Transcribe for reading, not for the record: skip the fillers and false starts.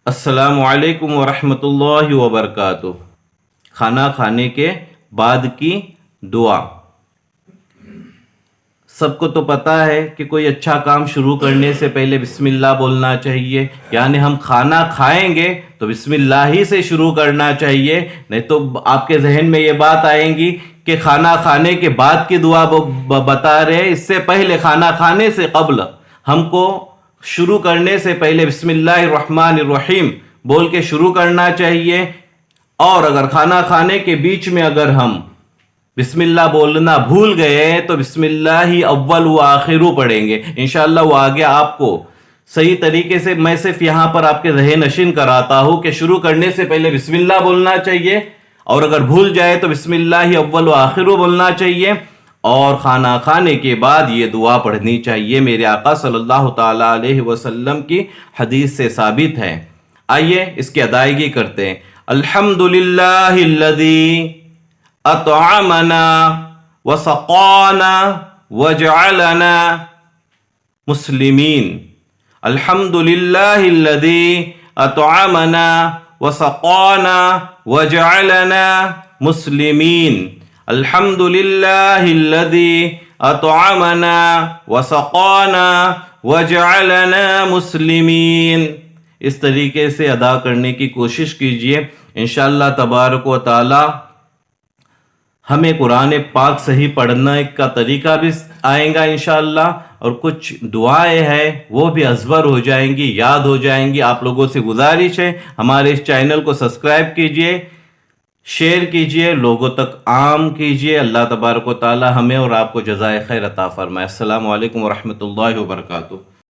السلام علیکم ورحمۃ اللہ وبرکاتہ۔ کھانا کھانے کے بعد کی دعا۔ سب کو تو پتہ ہے کہ کوئی اچھا کام شروع کرنے سے پہلے بسم اللہ بولنا چاہیے، یعنی ہم کھانا کھائیں گے تو بسم اللہ ہی سے شروع کرنا چاہیے، نہیں تو آپ کے ذہن میں یہ بات آئیں گی کہ کھانا کھانے کے بعد کی دعا بتا رہے، اس سے پہلے کھانا کھانے سے قبل ہم کو شروع کرنے سے پہلے بسم اللہ الرحمن الرحیم بول کے شروع کرنا چاہیے۔ اور اگر کھانا کھانے کے بیچ میں اگر ہم بسم اللہ بولنا بھول گئے تو بسم اللہ ہی اول و آخر پڑھیں گے، انشاءاللہ وہ آگے آپ کو صحیح طریقے سے، میں صرف یہاں پر آپ کے ذہن نشین کراتا ہوں کہ شروع کرنے سے پہلے بسم اللہ بولنا چاہیے، اور اگر بھول جائے تو بسم اللہ ہی اول و آخر بولنا چاہیے، اور کھانا کھانے کے بعد یہ دعا پڑھنی چاہیے۔ میرے آقا صلی اللہ تعالی علیہ وسلم کی حدیث سے ثابت ہے۔ آئیے اس کی ادائیگی کرتے ہیں۔ الحمدللہ الذی اطعمنا وسقانا وجعلنا مسلمین۔ الحمدللہ الذی اطعمنا وسقانا وجعلنا مسلمین۔ الحمدللہ الذی اطعمنا وسقانا وجعلنا مسلمین۔ اس طریقے سے ادا کرنے کی کوشش کیجئے، انشاءاللہ تبارک و تعالی ہمیں قرآن پاک صحیح پڑھنے کا طریقہ بھی آئے گا انشاءاللہ، اور کچھ دعائیں ہیں وہ بھی ازبر ہو جائیں گی، یاد ہو جائیں گی۔ آپ لوگوں سے گزارش ہے ہمارے اس چینل کو سبسکرائب کیجئے، شیئر کیجئے، لوگوں تک عام کیجئے۔ اللہ تبارک و تعالی ہمیں اور آپ کو جزائے خیر عطا فرمائے۔ السلام علیکم ورحمۃ اللہ وبرکاتہ۔